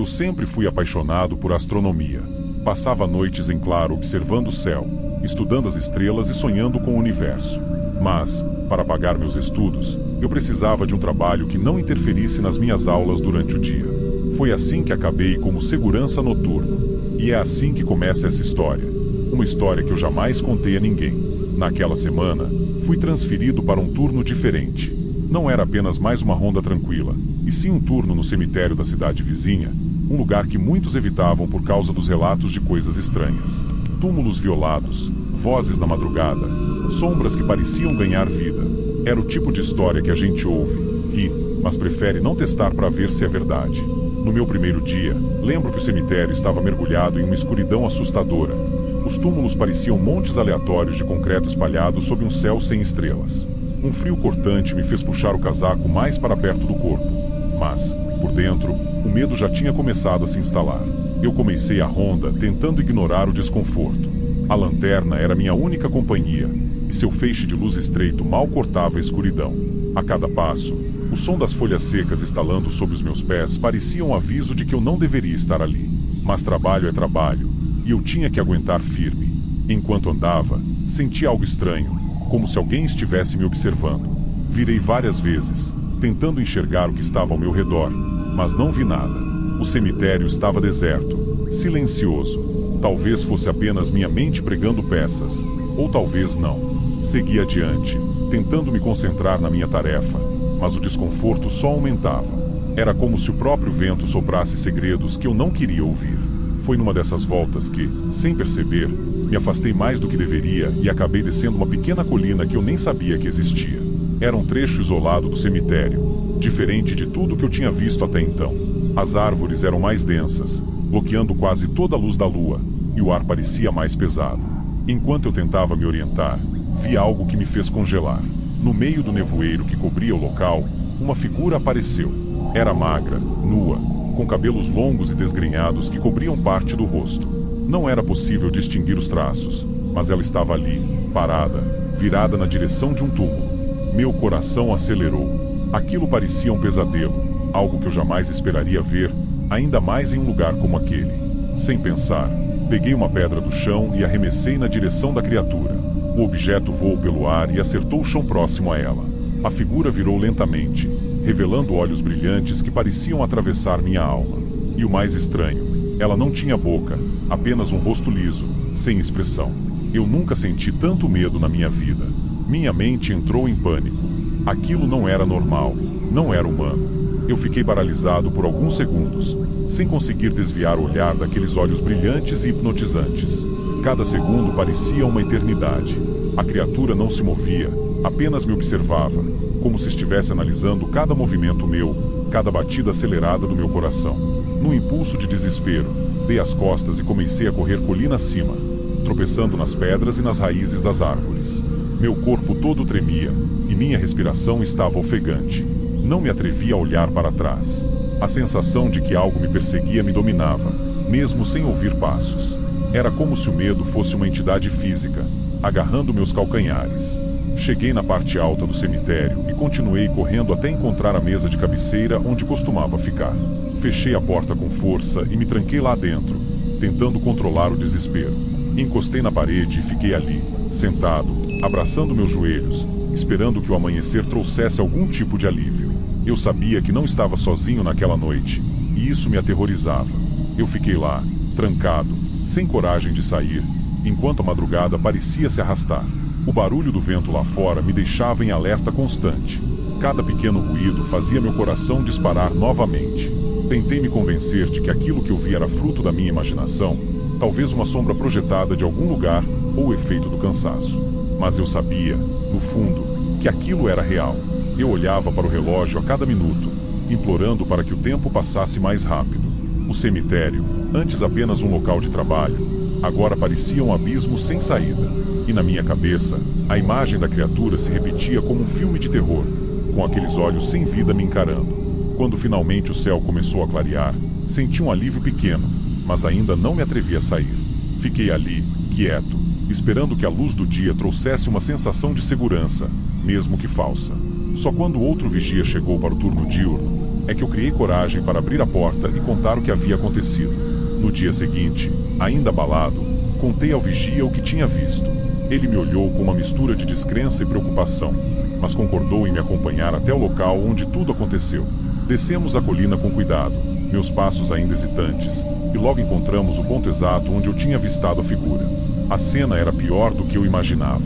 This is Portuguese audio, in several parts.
Eu sempre fui apaixonado por astronomia. Passava noites em claro observando o céu, estudando as estrelas e sonhando com o universo. Mas, para pagar meus estudos, eu precisava de um trabalho que não interferisse nas minhas aulas durante o dia. Foi assim que acabei como segurança noturno. E é assim que começa essa história. Uma história que eu jamais contei a ninguém. Naquela semana, fui transferido para um turno diferente. Não era apenas mais uma ronda tranquila, e sim um turno no cemitério da cidade vizinha, um lugar que muitos evitavam por causa dos relatos de coisas estranhas. Túmulos violados, vozes na madrugada, sombras que pareciam ganhar vida. Era o tipo de história que a gente ouve, ri, mas prefere não testar para ver se é verdade. No meu primeiro dia, lembro que o cemitério estava mergulhado em uma escuridão assustadora. Os túmulos pareciam montes aleatórios de concreto espalhados sob um céu sem estrelas. Um frio cortante me fez puxar o casaco mais para perto do corpo. Mas, por dentro, o medo já tinha começado a se instalar. Eu comecei a ronda tentando ignorar o desconforto. A lanterna era minha única companhia, e seu feixe de luz estreito mal cortava a escuridão. A cada passo, o som das folhas secas estalando sob os meus pés parecia um aviso de que eu não deveria estar ali. Mas trabalho é trabalho, e eu tinha que aguentar firme. Enquanto andava, senti algo estranho, como se alguém estivesse me observando. Virei várias vezes, tentando enxergar o que estava ao meu redor, mas não vi nada. O cemitério estava deserto, silencioso. Talvez fosse apenas minha mente pregando peças, ou talvez não. Segui adiante, tentando me concentrar na minha tarefa, mas o desconforto só aumentava. Era como se o próprio vento soprasse segredos que eu não queria ouvir. Foi numa dessas voltas que, sem perceber, me afastei mais do que deveria e acabei descendo uma pequena colina que eu nem sabia que existia. Era um trecho isolado do cemitério, diferente de tudo que eu tinha visto até então. As árvores eram mais densas, bloqueando quase toda a luz da lua, e o ar parecia mais pesado. Enquanto eu tentava me orientar, vi algo que me fez congelar. No meio do nevoeiro que cobria o local, uma figura apareceu. Era magra, nua, com cabelos longos e desgrenhados que cobriam parte do rosto. Não era possível distinguir os traços, mas ela estava ali, parada, virada na direção de um túmulo. Meu coração acelerou. Aquilo parecia um pesadelo, algo que eu jamais esperaria ver, ainda mais em um lugar como aquele. Sem pensar, peguei uma pedra do chão e arremessei na direção da criatura. O objeto voou pelo ar e acertou o chão próximo a ela. A figura virou lentamente, revelando olhos brilhantes que pareciam atravessar minha alma. E o mais estranho, ela não tinha boca, apenas um rosto liso, sem expressão. Eu nunca senti tanto medo na minha vida. Minha mente entrou em pânico. Aquilo não era normal, não era humano. Eu fiquei paralisado por alguns segundos, sem conseguir desviar o olhar daqueles olhos brilhantes e hipnotizantes. Cada segundo parecia uma eternidade. A criatura não se movia, apenas me observava, como se estivesse analisando cada movimento meu, cada batida acelerada do meu coração. Num impulso de desespero, dei as costas e comecei a correr colina acima, tropeçando nas pedras e nas raízes das árvores. Meu corpo todo tremia, e minha respiração estava ofegante. Não me atrevia a olhar para trás. A sensação de que algo me perseguia me dominava, mesmo sem ouvir passos. Era como se o medo fosse uma entidade física, agarrando meus calcanhares. Cheguei na parte alta do cemitério e continuei correndo até encontrar a mesa de cabeceira onde costumava ficar. Fechei a porta com força e me tranquei lá dentro, tentando controlar o desespero. Encostei na parede e fiquei ali, sentado, abraçando meus joelhos, esperando que o amanhecer trouxesse algum tipo de alívio. Eu sabia que não estava sozinho naquela noite, e isso me aterrorizava. Eu fiquei lá, trancado, sem coragem de sair, enquanto a madrugada parecia se arrastar. O barulho do vento lá fora me deixava em alerta constante. Cada pequeno ruído fazia meu coração disparar novamente. Tentei me convencer de que aquilo que eu vi era fruto da minha imaginação, talvez uma sombra projetada de algum lugar ou o efeito do cansaço. Mas eu sabia, no fundo, que aquilo era real. Eu olhava para o relógio a cada minuto, implorando para que o tempo passasse mais rápido. O cemitério, antes apenas um local de trabalho, agora parecia um abismo sem saída. E na minha cabeça, a imagem da criatura se repetia como um filme de terror, com aqueles olhos sem vida me encarando. Quando finalmente o céu começou a clarear, senti um alívio pequeno, mas ainda não me atrevi a sair. Fiquei ali, quieto, esperando que a luz do dia trouxesse uma sensação de segurança, mesmo que falsa. Só quando outro vigia chegou para o turno diurno, é que eu criei coragem para abrir a porta e contar o que havia acontecido. No dia seguinte, ainda abalado, contei ao vigia o que tinha visto. Ele me olhou com uma mistura de descrença e preocupação, mas concordou em me acompanhar até o local onde tudo aconteceu. Descemos a colina com cuidado, meus passos ainda hesitantes, e logo encontramos o ponto exato onde eu tinha avistado a figura. A cena era pior do que eu imaginava.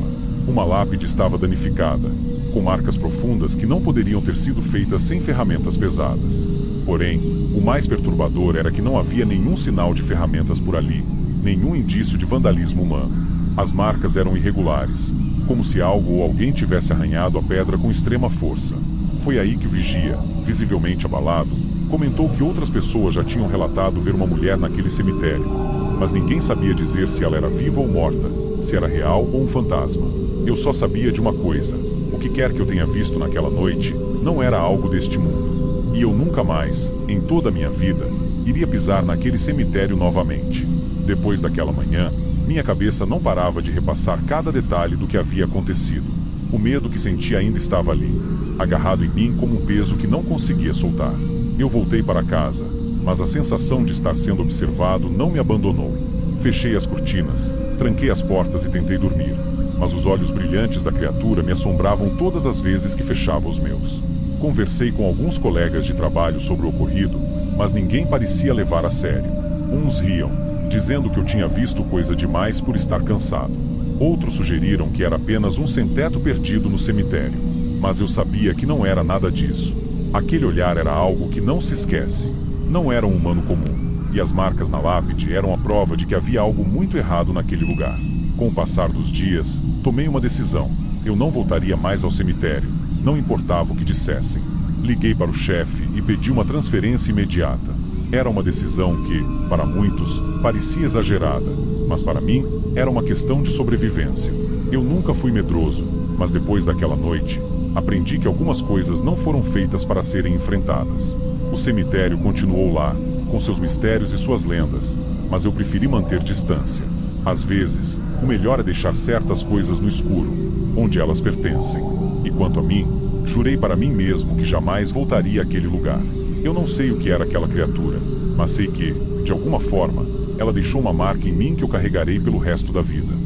Uma lápide estava danificada, com marcas profundas que não poderiam ter sido feitas sem ferramentas pesadas. Porém, o mais perturbador era que não havia nenhum sinal de ferramentas por ali, nenhum indício de vandalismo humano. As marcas eram irregulares, como se algo ou alguém tivesse arranhado a pedra com extrema força. Foi aí que o vigia, visivelmente abalado, comentou que outras pessoas já tinham relatado ver uma mulher naquele cemitério, mas ninguém sabia dizer se ela era viva ou morta, se era real ou um fantasma. Eu só sabia de uma coisa: o que quer que eu tenha visto naquela noite não era algo deste mundo. E eu nunca mais, em toda a minha vida, iria pisar naquele cemitério novamente. Depois daquela manhã, minha cabeça não parava de repassar cada detalhe do que havia acontecido. O medo que senti ainda estava ali, agarrado em mim como um peso que não conseguia soltar. Eu voltei para casa, mas a sensação de estar sendo observado não me abandonou. Fechei as cortinas, tranquei as portas e tentei dormir, mas os olhos brilhantes da criatura me assombravam todas as vezes que fechava os meus. Conversei com alguns colegas de trabalho sobre o ocorrido, mas ninguém parecia levar a sério. Uns riam, dizendo que eu tinha visto coisa demais por estar cansado. Outros sugeriram que era apenas um sem-teto perdido no cemitério, mas eu sabia que não era nada disso. Aquele olhar era algo que não se esquece. Não era um humano comum, e as marcas na lápide eram a prova de que havia algo muito errado naquele lugar. Com o passar dos dias, tomei uma decisão. Eu não voltaria mais ao cemitério, não importava o que dissessem. Liguei para o chefe e pedi uma transferência imediata. Era uma decisão que, para muitos, parecia exagerada, mas para mim, era uma questão de sobrevivência. Eu nunca fui medroso, mas depois daquela noite, aprendi que algumas coisas não foram feitas para serem enfrentadas. O cemitério continuou lá, com seus mistérios e suas lendas, mas eu preferi manter distância. Às vezes, o melhor é deixar certas coisas no escuro, onde elas pertencem. E quanto a mim, jurei para mim mesmo que jamais voltaria àquele lugar. Eu não sei o que era aquela criatura, mas sei que, de alguma forma, ela deixou uma marca em mim que eu carregarei pelo resto da vida.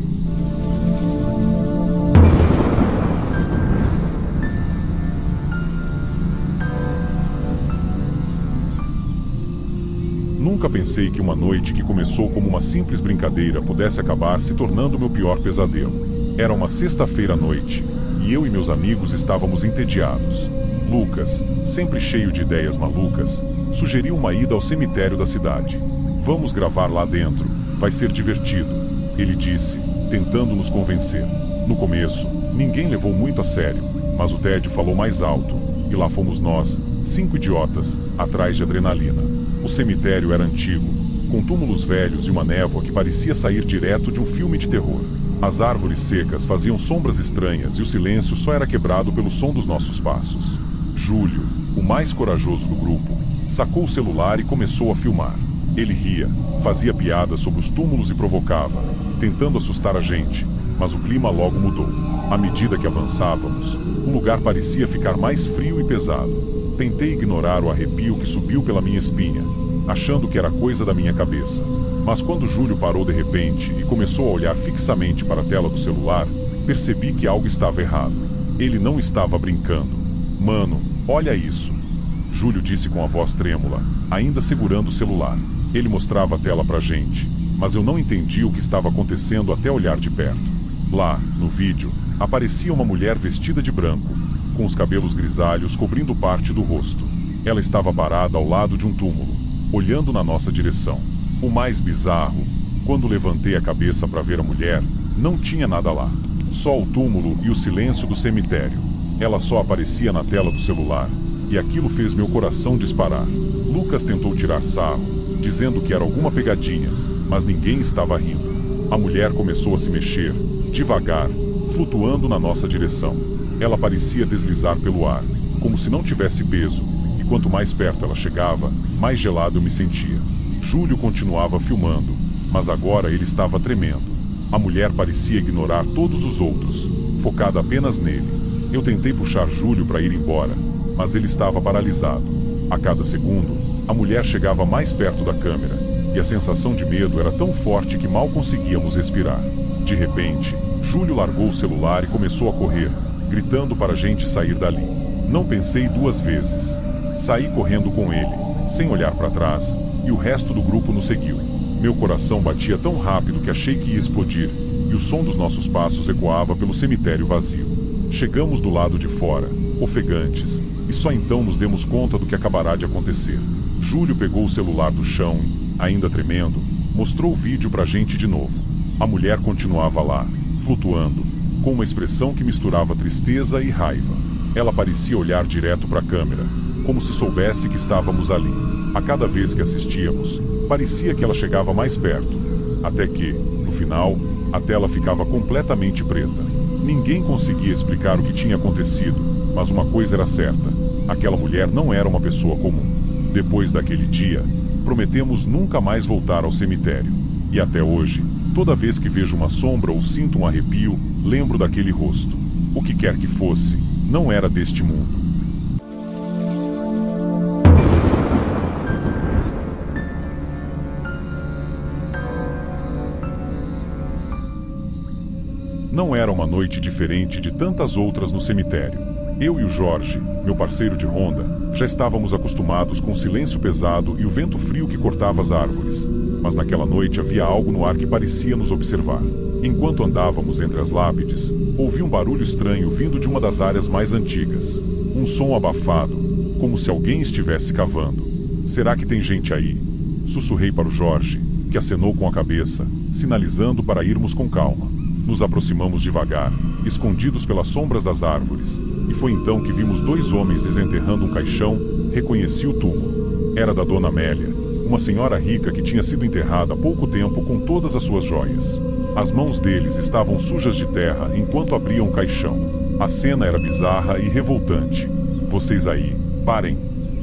Nunca pensei que uma noite que começou como uma simples brincadeira pudesse acabar se tornando meu pior pesadelo. Era uma sexta-feira à noite, e eu e meus amigos estávamos entediados. Lucas, sempre cheio de ideias malucas, sugeriu uma ida ao cemitério da cidade. "Vamos gravar lá dentro, vai ser divertido", ele disse, tentando nos convencer. No começo, ninguém levou muito a sério, mas o tédio falou mais alto, e lá fomos nós, 5 idiotas, atrás de adrenalina. O cemitério era antigo, com túmulos velhos e uma névoa que parecia sair direto de um filme de terror. As árvores secas faziam sombras estranhas e o silêncio só era quebrado pelo som dos nossos passos. Júlio, o mais corajoso do grupo, sacou o celular e começou a filmar. Ele ria, fazia piadas sobre os túmulos e provocava, tentando assustar a gente, mas o clima logo mudou. À medida que avançávamos, o lugar parecia ficar mais frio e pesado. Tentei ignorar o arrepio que subiu pela minha espinha, achando que era coisa da minha cabeça. Mas quando Júlio parou de repente e começou a olhar fixamente para a tela do celular, percebi que algo estava errado. Ele não estava brincando. "Mano, olha isso", Júlio disse com a voz trêmula, ainda segurando o celular. Ele mostrava a tela pra gente, mas eu não entendi o que estava acontecendo até olhar de perto. Lá, no vídeo, aparecia uma mulher vestida de branco, com os cabelos grisalhos cobrindo parte do rosto. Ela estava parada ao lado de um túmulo, olhando na nossa direção. O mais bizarro, quando levantei a cabeça para ver a mulher, não tinha nada lá. Só o túmulo e o silêncio do cemitério. Ela só aparecia na tela do celular, e aquilo fez meu coração disparar. Lucas tentou tirar sarro, dizendo que era alguma pegadinha, mas ninguém estava rindo. A mulher começou a se mexer, devagar, flutuando na nossa direção. Ela parecia deslizar pelo ar, como se não tivesse peso, e quanto mais perto ela chegava, mais gelado eu me sentia. Júlio continuava filmando, mas agora ele estava tremendo. A mulher parecia ignorar todos os outros, focada apenas nele. Eu tentei puxar Júlio para ir embora, mas ele estava paralisado. A cada segundo, a mulher chegava mais perto da câmera, e a sensação de medo era tão forte que mal conseguíamos respirar. De repente, Júlio largou o celular e começou a correr, gritando para a gente sair dali. Não pensei duas vezes. Saí correndo com ele, sem olhar para trás, e o resto do grupo nos seguiu. Meu coração batia tão rápido que achei que ia explodir, e o som dos nossos passos ecoava pelo cemitério vazio. Chegamos do lado de fora, ofegantes, e só então nos demos conta do que acabará de acontecer. Júlio pegou o celular do chão, ainda tremendo, mostrou o vídeo pra gente de novo. A mulher continuava lá, flutuando, com uma expressão que misturava tristeza e raiva. Ela parecia olhar direto para a câmera, como se soubesse que estávamos ali. A cada vez que assistíamos, parecia que ela chegava mais perto, até que, no final, a tela ficava completamente preta. Ninguém conseguia explicar o que tinha acontecido, mas uma coisa era certa: aquela mulher não era uma pessoa comum. Depois daquele dia, prometemos nunca mais voltar ao cemitério. E até hoje, toda vez que vejo uma sombra ou sinto um arrepio, lembro daquele rosto. O que quer que fosse, não era deste mundo. Não era uma noite diferente de tantas outras no cemitério. Eu e o Jorge, meu parceiro de ronda, já estávamos acostumados com o silêncio pesado e o vento frio que cortava as árvores. Mas naquela noite havia algo no ar que parecia nos observar. Enquanto andávamos entre as lápides, ouvi um barulho estranho vindo de uma das áreas mais antigas. Um som abafado, como se alguém estivesse cavando. Será que tem gente aí? Sussurrei para o Jorge, que acenou com a cabeça, sinalizando para irmos com calma. Nos aproximamos devagar, escondidos pelas sombras das árvores, e foi então que vimos dois homens desenterrando um caixão. Reconheci o túmulo. Era da Dona Amélia, uma senhora rica que tinha sido enterrada há pouco tempo com todas as suas joias. As mãos deles estavam sujas de terra enquanto abriam o caixão. A cena era bizarra e revoltante. "Vocês aí, parem!"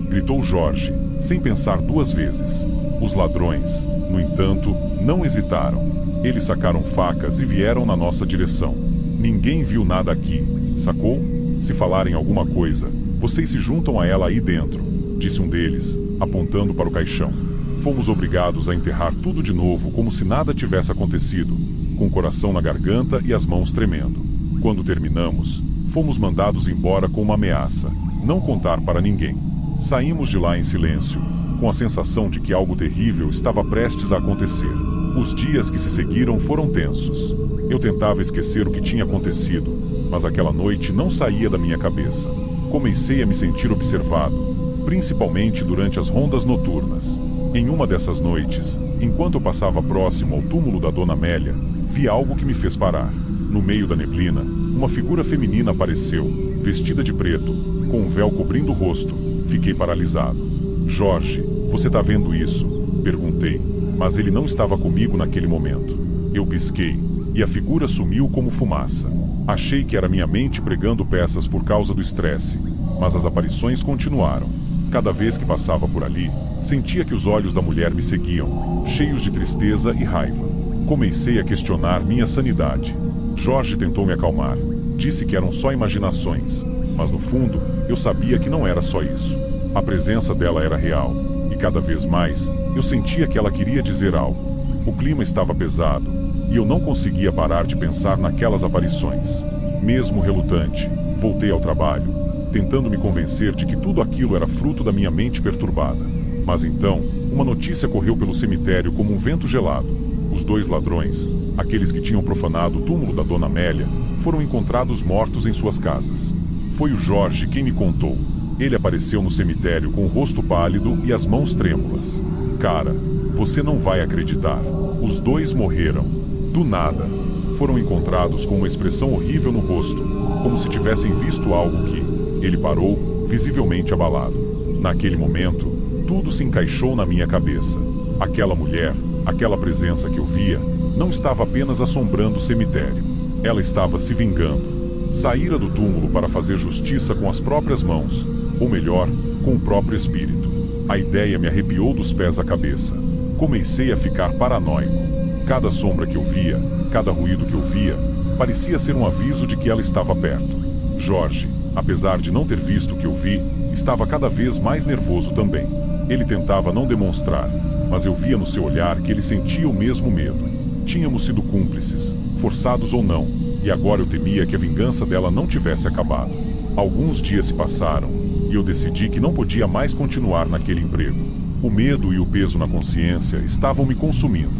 gritou Jorge, sem pensar duas vezes. Os ladrões, no entanto, não hesitaram. Eles sacaram facas e vieram na nossa direção. "Ninguém viu nada aqui, sacou? Se falarem alguma coisa, vocês se juntam a ela aí dentro", disse um deles, apontando para o caixão. Fomos obrigados a enterrar tudo de novo como se nada tivesse acontecido, com o coração na garganta e as mãos tremendo. Quando terminamos, fomos mandados embora com uma ameaça: não contar para ninguém. Saímos de lá em silêncio, com a sensação de que algo terrível estava prestes a acontecer. Os dias que se seguiram foram tensos. Eu tentava esquecer o que tinha acontecido, mas aquela noite não saía da minha cabeça. Comecei a me sentir observado, principalmente durante as rondas noturnas. Em uma dessas noites, enquanto eu passava próximo ao túmulo da Dona Amélia, vi algo que me fez parar. No meio da neblina, uma figura feminina apareceu, vestida de preto, com um véu cobrindo o rosto. Fiquei paralisado. "Jorge, você tá vendo isso?" perguntei, mas ele não estava comigo naquele momento. Eu pisquei, e a figura sumiu como fumaça. Achei que era minha mente pregando peças por causa do estresse, mas as aparições continuaram. Cada vez que passava por ali, sentia que os olhos da mulher me seguiam, cheios de tristeza e raiva. Comecei a questionar minha sanidade. Jorge tentou me acalmar. Disse que eram só imaginações, mas no fundo, eu sabia que não era só isso. A presença dela era real, e cada vez mais, eu sentia que ela queria dizer algo. O clima estava pesado, e eu não conseguia parar de pensar naquelas aparições. Mesmo relutante, voltei ao trabalho, tentando me convencer de que tudo aquilo era fruto da minha mente perturbada. Mas então, uma notícia correu pelo cemitério como um vento gelado. Os dois ladrões, aqueles que tinham profanado o túmulo da Dona Amélia, foram encontrados mortos em suas casas. Foi o Jorge quem me contou. Ele apareceu no cemitério com o rosto pálido e as mãos trêmulas. "Cara, você não vai acreditar. Os dois morreram. Do nada. Foram encontrados com uma expressão horrível no rosto, como se tivessem visto algo que..." Ele parou, visivelmente abalado. Naquele momento, tudo se encaixou na minha cabeça. Aquela mulher, aquela presença que eu via, não estava apenas assombrando o cemitério. Ela estava se vingando. Saíra do túmulo para fazer justiça com as próprias mãos, ou melhor, com o próprio espírito. A ideia me arrepiou dos pés à cabeça. Comecei a ficar paranoico. Cada sombra que eu via, cada ruído que eu via, parecia ser um aviso de que ela estava perto. Jorge, apesar de não ter visto o que eu vi, estava cada vez mais nervoso também. Ele tentava não demonstrar, mas eu via no seu olhar que ele sentia o mesmo medo. Tínhamos sido cúmplices, forçados ou não, e agora eu temia que a vingança dela não tivesse acabado. Alguns dias se passaram, e eu decidi que não podia mais continuar naquele emprego. O medo e o peso na consciência estavam me consumindo.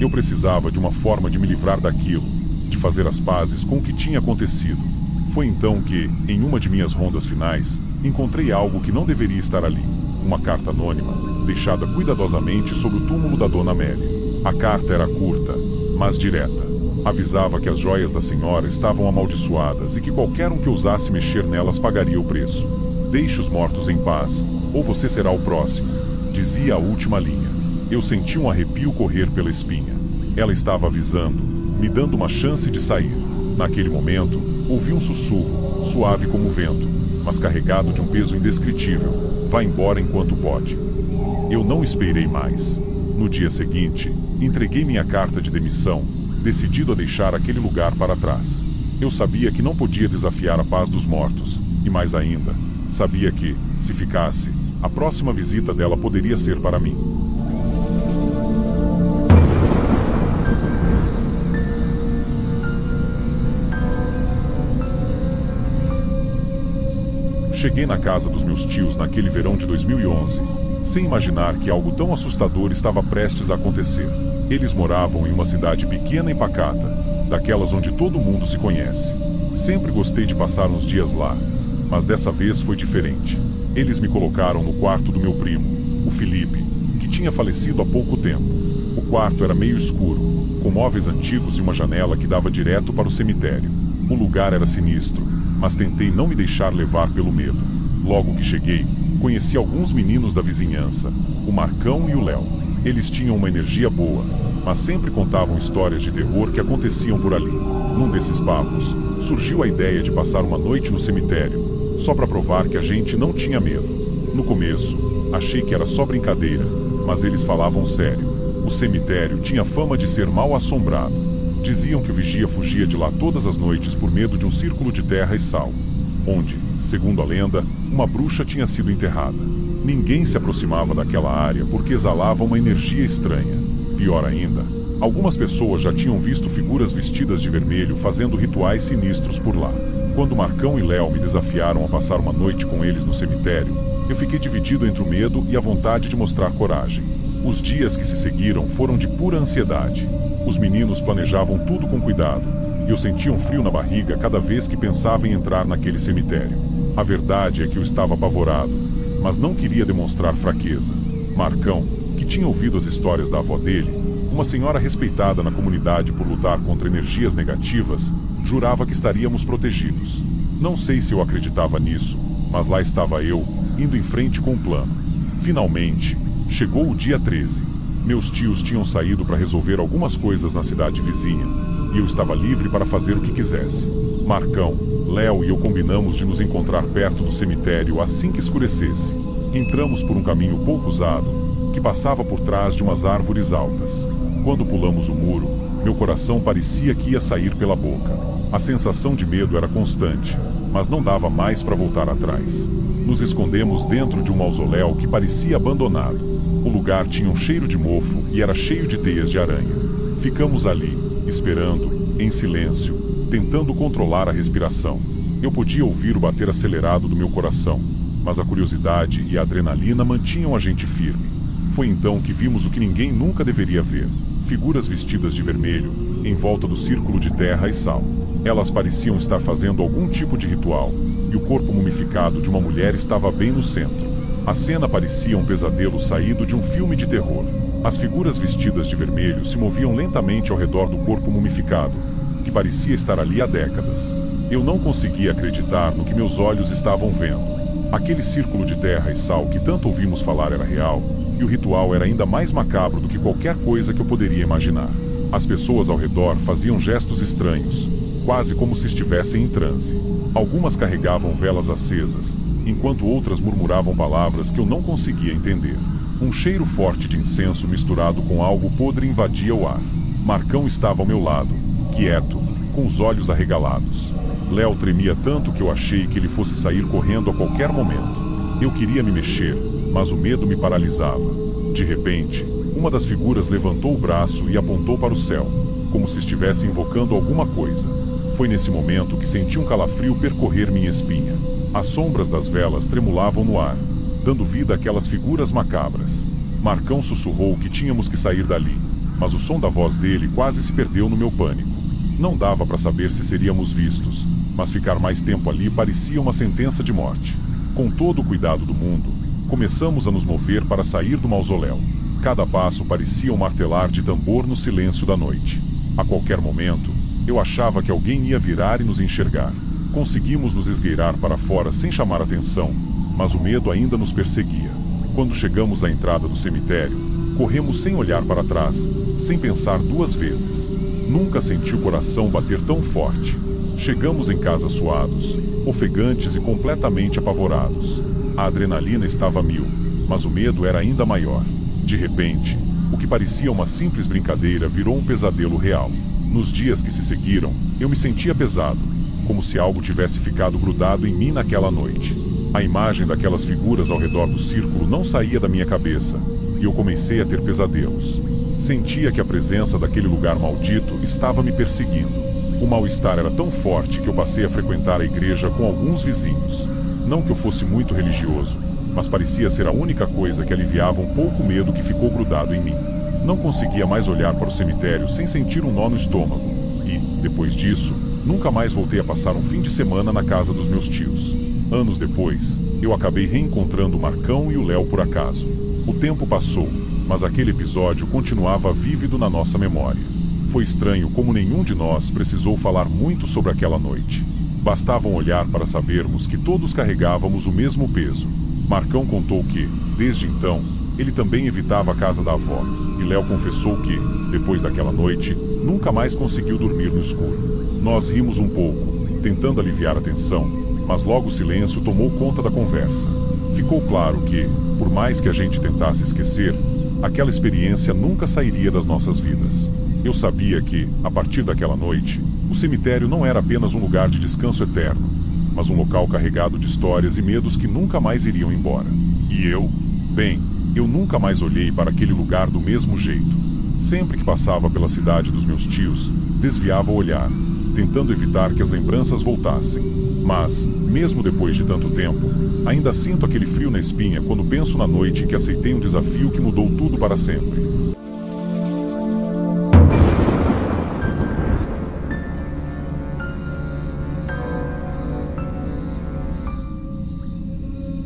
Eu precisava de uma forma de me livrar daquilo, de fazer as pazes com o que tinha acontecido. Foi então que, em uma de minhas rondas finais, encontrei algo que não deveria estar ali. Uma carta anônima, deixada cuidadosamente sobre o túmulo da Dona Amélie. A carta era curta, mas direta. Avisava que as joias da senhora estavam amaldiçoadas e que qualquer um que ousasse mexer nelas pagaria o preço. Deixe os mortos em paz, ou você será o próximo, dizia a última linha. Eu senti um arrepio correr pela espinha. Ela estava avisando, me dando uma chance de sair. Naquele momento, ouvi um sussurro, suave como o vento, mas carregado de um peso indescritível. Vá embora enquanto pode. Eu não esperei mais. No dia seguinte, entreguei minha carta de demissão, decidido a deixar aquele lugar para trás. Eu sabia que não podia desafiar a paz dos mortos, e mais ainda, sabia que, se ficasse, a próxima visita dela poderia ser para mim. Cheguei na casa dos meus tios naquele verão de 2011, sem imaginar que algo tão assustador estava prestes a acontecer. Eles moravam em uma cidade pequena e pacata, daquelas onde todo mundo se conhece. Sempre gostei de passar uns dias lá, mas dessa vez foi diferente. Eles me colocaram no quarto do meu primo, o Felipe, que tinha falecido há pouco tempo. O quarto era meio escuro, com móveis antigos e uma janela que dava direto para o cemitério. O lugar era sinistro, mas tentei não me deixar levar pelo medo. Logo que cheguei, conheci alguns meninos da vizinhança, o Marcão e o Léo. Eles tinham uma energia boa, mas sempre contavam histórias de terror que aconteciam por ali. Num desses papos, surgiu a ideia de passar uma noite no cemitério, só para provar que a gente não tinha medo. No começo, achei que era só brincadeira, mas eles falavam sério. O cemitério tinha fama de ser mal assombrado. Diziam que o vigia fugia de lá todas as noites por medo de um círculo de terra e sal, onde, segundo a lenda, uma bruxa tinha sido enterrada. Ninguém se aproximava daquela área porque exalava uma energia estranha. Pior ainda, algumas pessoas já tinham visto figuras vestidas de vermelho fazendo rituais sinistros por lá. Quando Marcão e Léo me desafiaram a passar uma noite com eles no cemitério, eu fiquei dividido entre o medo e a vontade de mostrar coragem. Os dias que se seguiram foram de pura ansiedade. Os meninos planejavam tudo com cuidado, e eu sentia um frio na barriga cada vez que pensava em entrar naquele cemitério. A verdade é que eu estava apavorado, mas não queria demonstrar fraqueza. Marcão, que tinha ouvido as histórias da avó dele, uma senhora respeitada na comunidade por lutar contra energias negativas, jurava que estaríamos protegidos. Não sei se eu acreditava nisso, mas lá estava eu, indo em frente com o plano. Finalmente, chegou o dia 13. Meus tios tinham saído para resolver algumas coisas na cidade vizinha, e eu estava livre para fazer o que quisesse. Marcão, Léo e eu combinamos de nos encontrar perto do cemitério assim que escurecesse. Entramos por um caminho pouco usado, que passava por trás de umas árvores altas. Quando pulamos o muro, meu coração parecia que ia sair pela boca. A sensação de medo era constante, mas não dava mais para voltar atrás. Nos escondemos dentro de um mausoléu que parecia abandonado. O lugar tinha um cheiro de mofo e era cheio de teias de aranha. Ficamos ali, esperando, em silêncio, tentando controlar a respiração. Eu podia ouvir o bater acelerado do meu coração, mas a curiosidade e a adrenalina mantinham a gente firme. Foi então que vimos o que ninguém nunca deveria ver: figuras vestidas de vermelho, em volta do círculo de terra e sal. Elas pareciam estar fazendo algum tipo de ritual, e o corpo mumificado de uma mulher estava bem no centro. A cena parecia um pesadelo saído de um filme de terror. As figuras vestidas de vermelho se moviam lentamente ao redor do corpo mumificado, que parecia estar ali há décadas. Eu não conseguia acreditar no que meus olhos estavam vendo. Aquele círculo de terra e sal que tanto ouvimos falar era real, e o ritual era ainda mais macabro do que qualquer coisa que eu poderia imaginar. As pessoas ao redor faziam gestos estranhos, quase como se estivessem em transe. Algumas carregavam velas acesas, enquanto outras murmuravam palavras que eu não conseguia entender. Um cheiro forte de incenso misturado com algo podre invadia o ar. Marcão estava ao meu lado, quieto, com os olhos arregalados. Léo tremia tanto que eu achei que ele fosse sair correndo a qualquer momento. Eu queria me mexer, mas o medo me paralisava. De repente, uma das figuras levantou o braço e apontou para o céu, como se estivesse invocando alguma coisa. Foi nesse momento que senti um calafrio percorrer minha espinha. As sombras das velas tremulavam no ar, dando vida àquelas figuras macabras. Marcão sussurrou que tínhamos que sair dali, mas o som da voz dele quase se perdeu no meu pânico. Não dava para saber se seríamos vistos, mas ficar mais tempo ali parecia uma sentença de morte. Com todo o cuidado do mundo, começamos a nos mover para sair do mausoléu. Cada passo parecia um martelar de tambor no silêncio da noite. A qualquer momento, eu achava que alguém ia virar e nos enxergar. Conseguimos nos esgueirar para fora sem chamar atenção, mas o medo ainda nos perseguia. Quando chegamos à entrada do cemitério, corremos sem olhar para trás, sem pensar duas vezes. Nunca senti o coração bater tão forte. Chegamos em casa suados, ofegantes e completamente apavorados. A adrenalina estava a mil, mas o medo era ainda maior. De repente, o que parecia uma simples brincadeira virou um pesadelo real. Nos dias que se seguiram, eu me sentia pesado, como se algo tivesse ficado grudado em mim naquela noite. A imagem daquelas figuras ao redor do círculo não saía da minha cabeça, e eu comecei a ter pesadelos. Sentia que a presença daquele lugar maldito estava me perseguindo. O mal-estar era tão forte que eu passei a frequentar a igreja com alguns vizinhos. Não que eu fosse muito religioso, mas parecia ser a única coisa que aliviava um pouco o medo que ficou grudado em mim. Não conseguia mais olhar para o cemitério sem sentir um nó no estômago. E, depois disso, nunca mais voltei a passar um fim de semana na casa dos meus tios. Anos depois, eu acabei reencontrando o Marcão e o Léo por acaso. O tempo passou, mas aquele episódio continuava vívido na nossa memória. Foi estranho como nenhum de nós precisou falar muito sobre aquela noite. Bastava um olhar para sabermos que todos carregávamos o mesmo peso. Marcão contou que, desde então, ele também evitava a casa da avó, e Léo confessou que, depois daquela noite, nunca mais conseguiu dormir no escuro. Nós rimos um pouco, tentando aliviar a tensão, mas logo o silêncio tomou conta da conversa. Ficou claro que, por mais que a gente tentasse esquecer, aquela experiência nunca sairia das nossas vidas. Eu sabia que, a partir daquela noite, o cemitério não era apenas um lugar de descanso eterno, mas um local carregado de histórias e medos que nunca mais iriam embora. E eu nunca mais olhei para aquele lugar do mesmo jeito. Sempre que passava pela cidade dos meus tios, desviava o olhar, tentando evitar que as lembranças voltassem. Mas, mesmo depois de tanto tempo, ainda sinto aquele frio na espinha quando penso na noite em que aceitei um desafio que mudou tudo para sempre.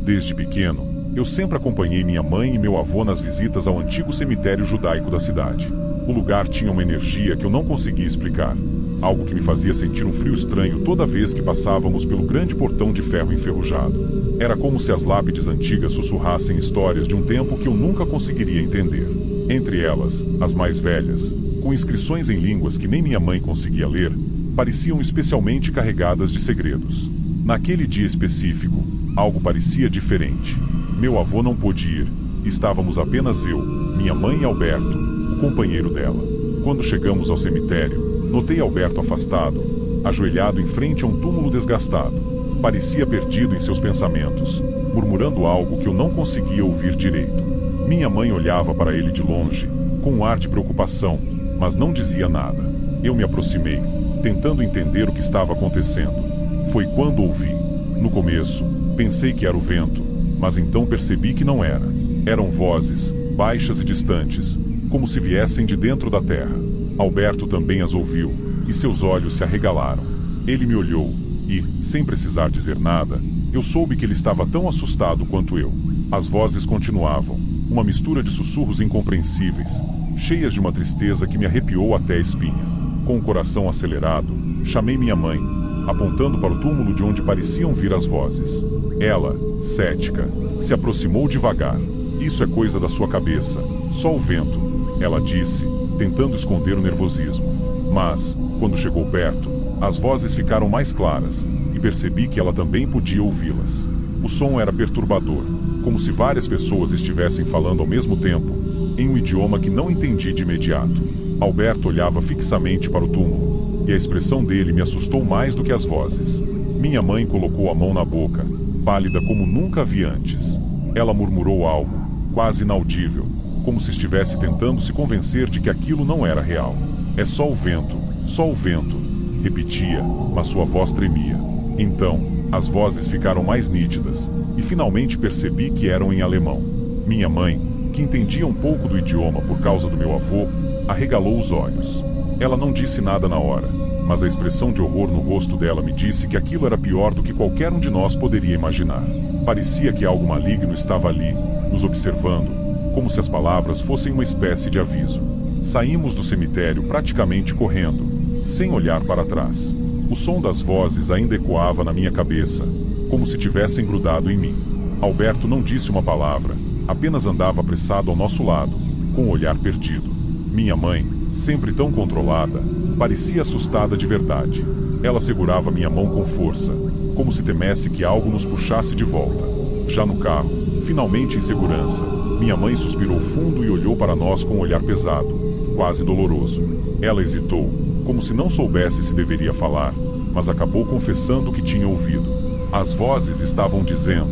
Desde pequeno, eu sempre acompanhei minha mãe e meu avô nas visitas ao antigo cemitério judaico da cidade. O lugar tinha uma energia que eu não conseguia explicar, algo que me fazia sentir um frio estranho toda vez que passávamos pelo grande portão de ferro enferrujado. Era como se as lápides antigas sussurrassem histórias de um tempo que eu nunca conseguiria entender. Entre elas, as mais velhas, com inscrições em línguas que nem minha mãe conseguia ler, pareciam especialmente carregadas de segredos. Naquele dia específico, algo parecia diferente. Meu avô não pôde ir. Estávamos apenas eu, minha mãe e Alberto, o companheiro dela. Quando chegamos ao cemitério, notei Alberto afastado, ajoelhado em frente a um túmulo desgastado. Parecia perdido em seus pensamentos, murmurando algo que eu não conseguia ouvir direito. Minha mãe olhava para ele de longe, com um ar de preocupação, mas não dizia nada. Eu me aproximei, tentando entender o que estava acontecendo. Foi quando ouvi. No começo, pensei que era o vento, mas então percebi que não era. Eram vozes, baixas e distantes, como se viessem de dentro da terra. Alberto também as ouviu, e seus olhos se arregalaram. Ele me olhou, e, sem precisar dizer nada, eu soube que ele estava tão assustado quanto eu. As vozes continuavam, uma mistura de sussurros incompreensíveis, cheias de uma tristeza que me arrepiou até a espinha. Com o coração acelerado, chamei minha mãe, apontando para o túmulo de onde pareciam vir as vozes. Ela, cética, se aproximou devagar. Isso é coisa da sua cabeça, só o vento, ela disse, tentando esconder o nervosismo. Mas, quando chegou perto, as vozes ficaram mais claras, e percebi que ela também podia ouvi-las. O som era perturbador, como se várias pessoas estivessem falando ao mesmo tempo, em um idioma que não entendi de imediato. Alberto olhava fixamente para o túmulo, e a expressão dele me assustou mais do que as vozes. Minha mãe colocou a mão na boca, pálida como nunca a vi antes. Ela murmurou algo, quase inaudível, como se estivesse tentando se convencer de que aquilo não era real. É só o vento, repetia, mas sua voz tremia. Então, as vozes ficaram mais nítidas, e finalmente percebi que eram em alemão. Minha mãe, que entendia um pouco do idioma por causa do meu avô, arregalou os olhos. Ela não disse nada na hora, mas a expressão de horror no rosto dela me disse que aquilo era pior do que qualquer um de nós poderia imaginar. Parecia que algo maligno estava ali, nos observando, como se as palavras fossem uma espécie de aviso. Saímos do cemitério praticamente correndo, sem olhar para trás. O som das vozes ainda ecoava na minha cabeça, como se tivessem grudado em mim. Alberto não disse uma palavra, apenas andava apressado ao nosso lado, com o olhar perdido. Minha mãe, sempre tão controlada, parecia assustada de verdade. Ela segurava minha mão com força, como se temesse que algo nos puxasse de volta. Já no carro, finalmente em segurança, minha mãe suspirou fundo e olhou para nós com um olhar pesado, quase doloroso. Ela hesitou, como se não soubesse se deveria falar, mas acabou confessando o que tinha ouvido. As vozes estavam dizendo,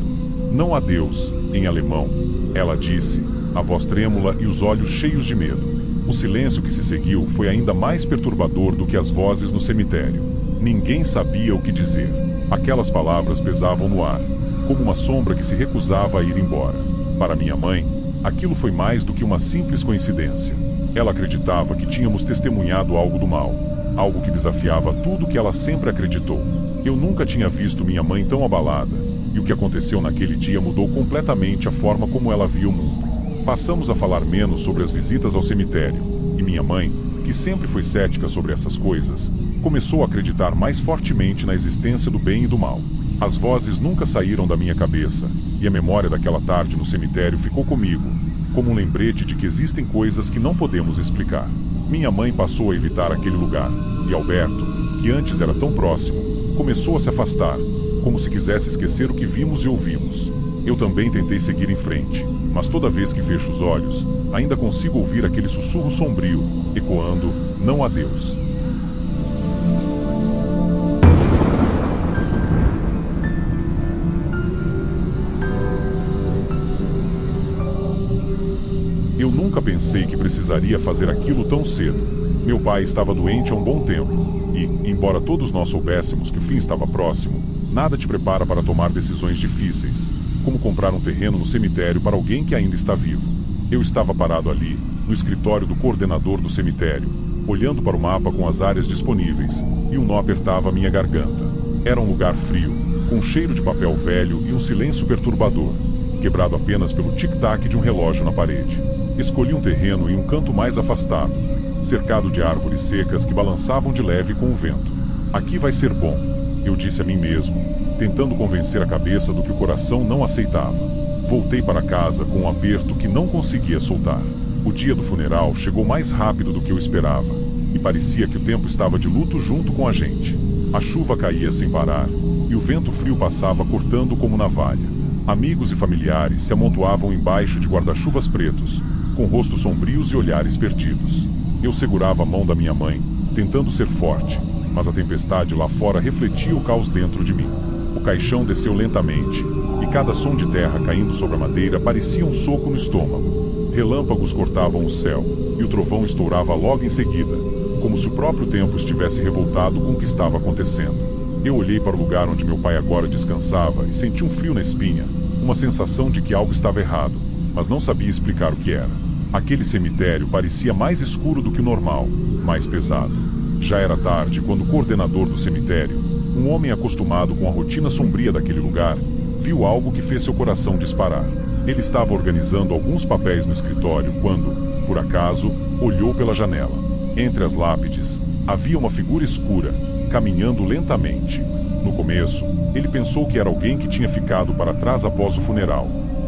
"Não há Deus", em alemão. Ela disse, a voz trêmula e os olhos cheios de medo. O silêncio que se seguiu foi ainda mais perturbador do que as vozes no cemitério. Ninguém sabia o que dizer. Aquelas palavras pesavam no ar, como uma sombra que se recusava a ir embora. Para minha mãe, aquilo foi mais do que uma simples coincidência. Ela acreditava que tínhamos testemunhado algo do mal, algo que desafiava tudo que ela sempre acreditou. Eu nunca tinha visto minha mãe tão abalada, e o que aconteceu naquele dia mudou completamente a forma como ela via o mundo. Passamos a falar menos sobre as visitas ao cemitério, e minha mãe, que sempre foi cética sobre essas coisas, começou a acreditar mais fortemente na existência do bem e do mal. As vozes nunca saíram da minha cabeça, e a memória daquela tarde no cemitério ficou comigo, como um lembrete de que existem coisas que não podemos explicar. Minha mãe passou a evitar aquele lugar, e Alberto, que antes era tão próximo, começou a se afastar, como se quisesse esquecer o que vimos e ouvimos. Eu também tentei seguir em frente, mas toda vez que fecho os olhos, ainda consigo ouvir aquele sussurro sombrio, ecoando, "Não há Deus". Eu nunca pensei que precisaria fazer aquilo tão cedo. Meu pai estava doente há um bom tempo, e, embora todos nós soubéssemos que o fim estava próximo, nada te prepara para tomar decisões difíceis, como comprar um terreno no cemitério para alguém que ainda está vivo. Eu estava parado ali, no escritório do coordenador do cemitério, olhando para o mapa com as áreas disponíveis, e um nó apertava minha garganta. Era um lugar frio, com um cheiro de papel velho e um silêncio perturbador, quebrado apenas pelo tic-tac de um relógio na parede. Escolhi um terreno em um canto mais afastado, cercado de árvores secas que balançavam de leve com o vento. "Aqui vai ser bom", eu disse a mim mesmo, tentando convencer a cabeça do que o coração não aceitava. Voltei para casa com um aperto que não conseguia soltar. O dia do funeral chegou mais rápido do que eu esperava, e parecia que o tempo estava de luto junto com a gente. A chuva caía sem parar, e o vento frio passava cortando como navalha. Amigos e familiares se amontoavam embaixo de guarda-chuvas pretos, com rostos sombrios e olhares perdidos. Eu segurava a mão da minha mãe, tentando ser forte, mas a tempestade lá fora refletia o caos dentro de mim. O caixão desceu lentamente, e cada som de terra caindo sobre a madeira parecia um soco no estômago. Relâmpagos cortavam o céu, e o trovão estourava logo em seguida, como se o próprio tempo estivesse revoltado com o que estava acontecendo. Eu olhei para o lugar onde meu pai agora descansava e senti um frio na espinha, uma sensação de que algo estava errado, mas não sabia explicar o que era. Aquele cemitério parecia mais escuro do que o normal, mais pesado. Já era tarde quando o coordenador do cemitério, um homem acostumado com a rotina sombria daquele lugar, viu algo que fez seu coração disparar. Ele estava organizando alguns papéis no escritório quando, por acaso, olhou pela janela. Entre as lápides, havia uma figura escura, caminhando lentamente. No começo, ele pensou que era alguém que tinha ficado para trás após o funeral,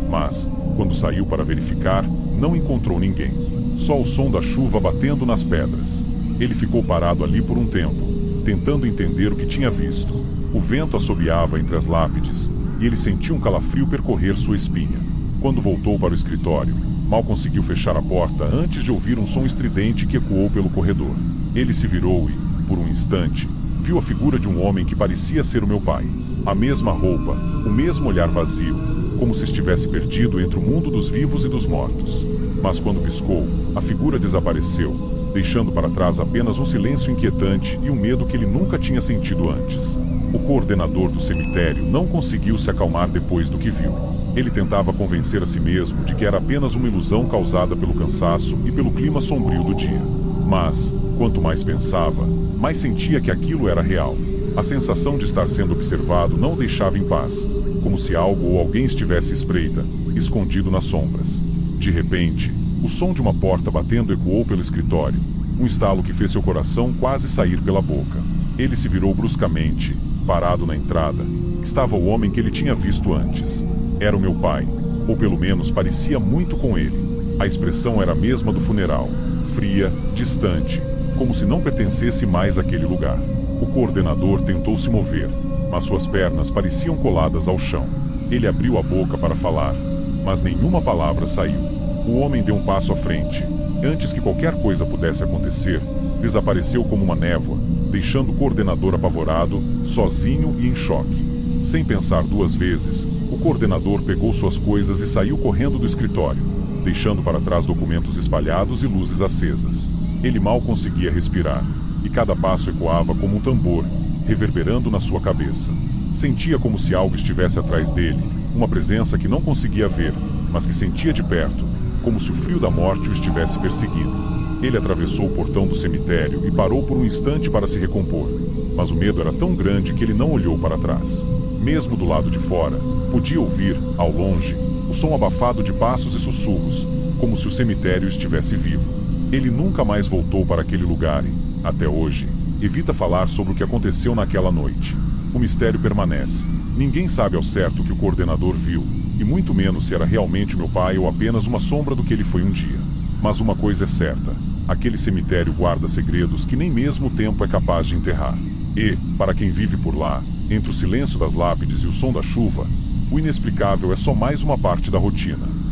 mas, quando saiu para verificar, não encontrou ninguém. Só o som da chuva batendo nas pedras. Ele ficou parado ali por um tempo, tentando entender o que tinha visto. O vento assobiava entre as lápides, e ele sentiu um calafrio percorrer sua espinha. Quando voltou para o escritório, mal conseguiu fechar a porta antes de ouvir um som estridente que ecoou pelo corredor. Ele se virou e, por um instante, viu a figura de um homem que parecia ser o meu pai. A mesma roupa, o mesmo olhar vazio, como se estivesse perdido entre o mundo dos vivos e dos mortos. Mas quando piscou, a figura desapareceu, deixando para trás apenas um silêncio inquietante e um medo que ele nunca tinha sentido antes. O coordenador do cemitério não conseguiu se acalmar depois do que viu. Ele tentava convencer a si mesmo de que era apenas uma ilusão causada pelo cansaço e pelo clima sombrio do dia. Mas, quanto mais pensava, mais sentia que aquilo era real. A sensação de estar sendo observado não o deixava em paz, como se algo ou alguém estivesse à espreita, escondido nas sombras. De repente, o som de uma porta batendo ecoou pelo escritório, um estalo que fez seu coração quase sair pela boca. Ele se virou bruscamente. Parado na entrada, estava o homem que ele tinha visto antes. Era o meu pai, ou pelo menos parecia muito com ele. A expressão era a mesma do funeral, fria, distante, como se não pertencesse mais àquele lugar. O coordenador tentou se mover, mas suas pernas pareciam coladas ao chão. Ele abriu a boca para falar, mas nenhuma palavra saiu. O homem deu um passo à frente. Antes que qualquer coisa pudesse acontecer, desapareceu como uma névoa, deixando o coordenador apavorado, sozinho e em choque. Sem pensar duas vezes, o coordenador pegou suas coisas e saiu correndo do escritório, deixando para trás documentos espalhados e luzes acesas. Ele mal conseguia respirar, e cada passo ecoava como um tambor, reverberando na sua cabeça. Sentia como se algo estivesse atrás dele, uma presença que não conseguia ver, mas que sentia de perto, como se o frio da morte o estivesse perseguindo. Ele atravessou o portão do cemitério e parou por um instante para se recompor, mas o medo era tão grande que ele não olhou para trás. Mesmo do lado de fora, podia ouvir, ao longe, o som abafado de passos e sussurros, como se o cemitério estivesse vivo. Ele nunca mais voltou para aquele lugar e, até hoje, evita falar sobre o que aconteceu naquela noite. O mistério permanece. Ninguém sabe ao certo o que o coordenador viu, e muito menos se era realmente meu pai ou apenas uma sombra do que ele foi um dia. Mas uma coisa é certa: aquele cemitério guarda segredos que nem mesmo o tempo é capaz de enterrar. E, para quem vive por lá, entre o silêncio das lápides e o som da chuva, o inexplicável é só mais uma parte da rotina.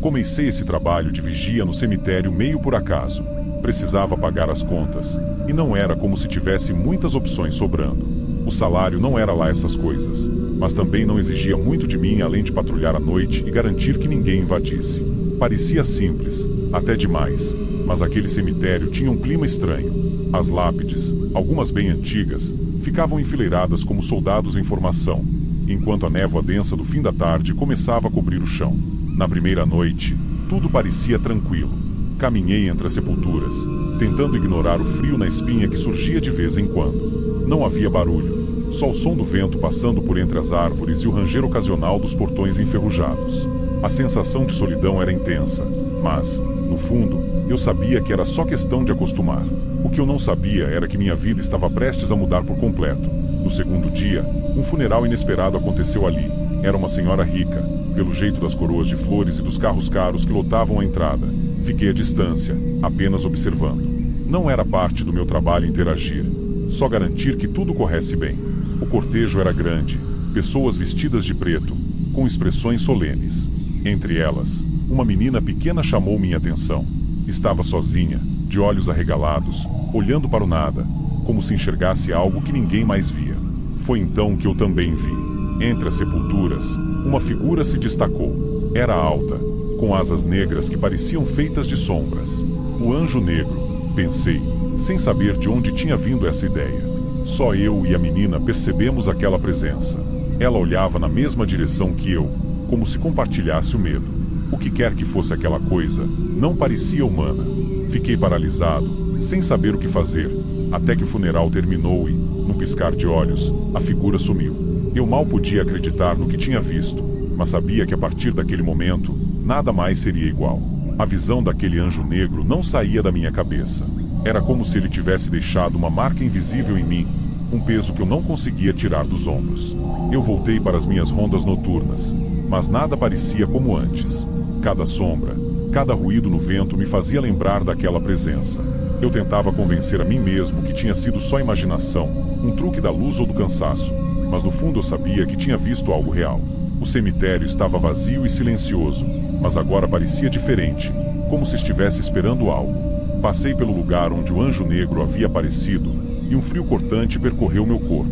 Comecei esse trabalho de vigia no cemitério meio por acaso. Precisava pagar as contas, e não era como se tivesse muitas opções sobrando. O salário não era lá essas coisas, mas também não exigia muito de mim além de patrulhar à noite e garantir que ninguém invadisse. Parecia simples, até demais, mas aquele cemitério tinha um clima estranho. As lápides, algumas bem antigas, ficavam enfileiradas como soldados em formação, enquanto a névoa densa do fim da tarde começava a cobrir o chão. Na primeira noite, tudo parecia tranquilo. Caminhei entre as sepulturas, tentando ignorar o frio na espinha que surgia de vez em quando. Não havia barulho, só o som do vento passando por entre as árvores e o ranger ocasional dos portões enferrujados. A sensação de solidão era intensa, mas, no fundo, eu sabia que era só questão de acostumar. O que eu não sabia era que minha vida estava prestes a mudar por completo. No segundo dia, um funeral inesperado aconteceu ali. Era uma senhora rica, pelo jeito das coroas de flores e dos carros caros que lotavam a entrada. Fiquei à distância, apenas observando. Não era parte do meu trabalho interagir, só garantir que tudo corresse bem. O cortejo era grande, pessoas vestidas de preto, com expressões solenes. Entre elas, uma menina pequena chamou minha atenção. Estava sozinha, de olhos arregalados, olhando para o nada, como se enxergasse algo que ninguém mais via. Foi então que eu também vi. Entre as sepulturas, uma figura se destacou. Era alta, com asas negras que pareciam feitas de sombras. O anjo negro, pensei, sem saber de onde tinha vindo essa ideia. Só eu e a menina percebemos aquela presença. Ela olhava na mesma direção que eu, como se compartilhasse o medo. O que quer que fosse aquela coisa, não parecia humana. Fiquei paralisado, sem saber o que fazer, até que o funeral terminou e, num piscar de olhos, a figura sumiu. Eu mal podia acreditar no que tinha visto, mas sabia que a partir daquele momento, nada mais seria igual. A visão daquele anjo negro não saía da minha cabeça. Era como se ele tivesse deixado uma marca invisível em mim, um peso que eu não conseguia tirar dos ombros. Eu voltei para as minhas rondas noturnas, mas nada parecia como antes. Cada sombra, cada ruído no vento me fazia lembrar daquela presença. Eu tentava convencer a mim mesmo que tinha sido só imaginação, um truque da luz ou do cansaço, mas no fundo eu sabia que tinha visto algo real. O cemitério estava vazio e silencioso, mas agora parecia diferente, como se estivesse esperando algo. Passei pelo lugar onde o anjo negro havia aparecido, e um frio cortante percorreu meu corpo.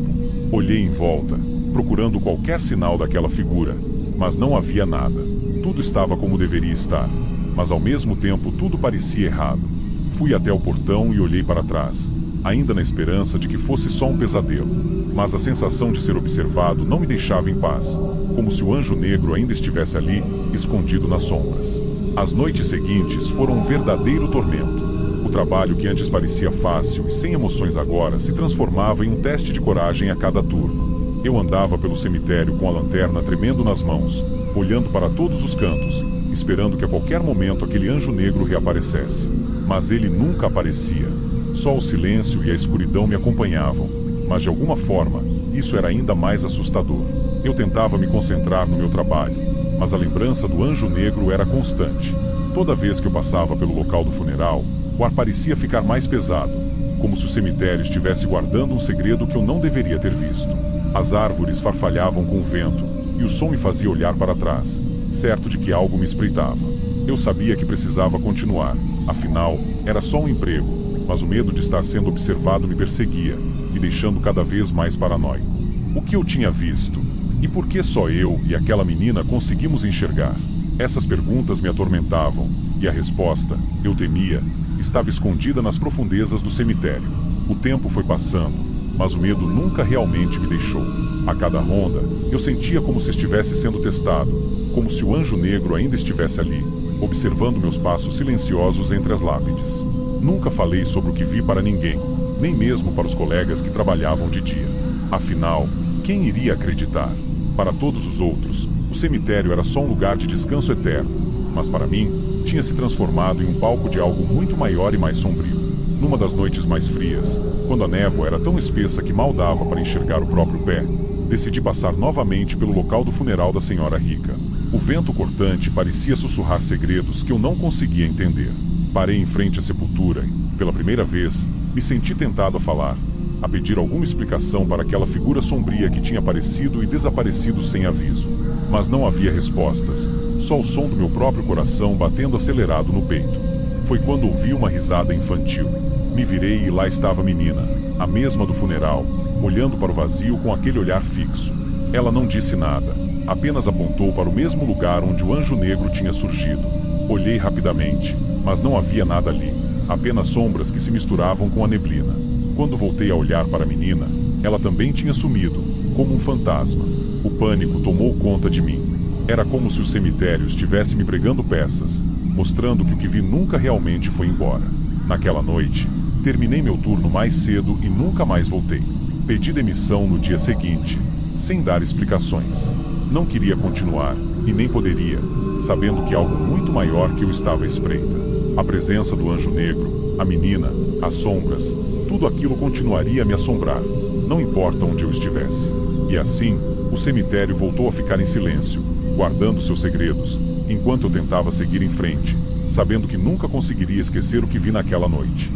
Olhei em volta, procurando qualquer sinal daquela figura, mas não havia nada. Tudo estava como deveria estar, mas ao mesmo tempo tudo parecia errado. Fui até o portão e olhei para trás, ainda na esperança de que fosse só um pesadelo. Mas a sensação de ser observado não me deixava em paz, como se o anjo negro ainda estivesse ali, escondido nas sombras. As noites seguintes foram um verdadeiro tormento. O trabalho que antes parecia fácil e sem emoções agora se transformava em um teste de coragem a cada turno. Eu andava pelo cemitério com a lanterna tremendo nas mãos, olhando para todos os cantos, esperando que a qualquer momento aquele anjo negro reaparecesse. Mas ele nunca aparecia. Só o silêncio e a escuridão me acompanhavam, mas de alguma forma, isso era ainda mais assustador. Eu tentava me concentrar no meu trabalho, mas a lembrança do anjo negro era constante. Toda vez que eu passava pelo local do funeral, o ar parecia ficar mais pesado, como se o cemitério estivesse guardando um segredo que eu não deveria ter visto. As árvores farfalhavam com o vento, e o som me fazia olhar para trás, certo de que algo me espreitava. Eu sabia que precisava continuar, afinal, era só um emprego, mas o medo de estar sendo observado me perseguia, me deixando cada vez mais paranoico. O que eu tinha visto? E por que só eu e aquela menina conseguimos enxergar? Essas perguntas me atormentavam, e a resposta, eu temia, estava escondida nas profundezas do cemitério. O tempo foi passando, mas o medo nunca realmente me deixou. A cada ronda, eu sentia como se estivesse sendo testado, como se o anjo negro ainda estivesse ali, observando meus passos silenciosos entre as lápides. Nunca falei sobre o que vi para ninguém, nem mesmo para os colegas que trabalhavam de dia. Afinal, quem iria acreditar? Para todos os outros, o cemitério era só um lugar de descanso eterno, mas para mim, tinha se transformado em um palco de algo muito maior e mais sombrio. Numa das noites mais frias, quando a névoa era tão espessa que mal dava para enxergar o próprio pé, decidi passar novamente pelo local do funeral da senhora rica. O vento cortante parecia sussurrar segredos que eu não conseguia entender. Parei em frente à sepultura e, pela primeira vez, me senti tentado a falar, a pedir alguma explicação para aquela figura sombria que tinha aparecido e desaparecido sem aviso. Mas não havia respostas, só o som do meu próprio coração batendo acelerado no peito. Foi quando ouvi uma risada infantil. Me virei e lá estava a menina, a mesma do funeral, olhando para o vazio com aquele olhar fixo. Ela não disse nada, apenas apontou para o mesmo lugar onde o anjo negro tinha surgido. Olhei rapidamente, mas não havia nada ali, apenas sombras que se misturavam com a neblina. Quando voltei a olhar para a menina, ela também tinha sumido, como um fantasma. O pânico tomou conta de mim. Era como se o cemitério estivesse me pregando peças, mostrando que o que vi nunca realmente foi embora. Naquela noite, terminei meu turno mais cedo e nunca mais voltei. Pedi demissão no dia seguinte, sem dar explicações. Não queria continuar, e nem poderia, sabendo que algo muito maior que eu estava à espreita. A presença do anjo negro, a menina, as sombras, tudo aquilo continuaria a me assombrar, não importa onde eu estivesse. E assim, o cemitério voltou a ficar em silêncio, guardando seus segredos, enquanto eu tentava seguir em frente, sabendo que nunca conseguiria esquecer o que vi naquela noite.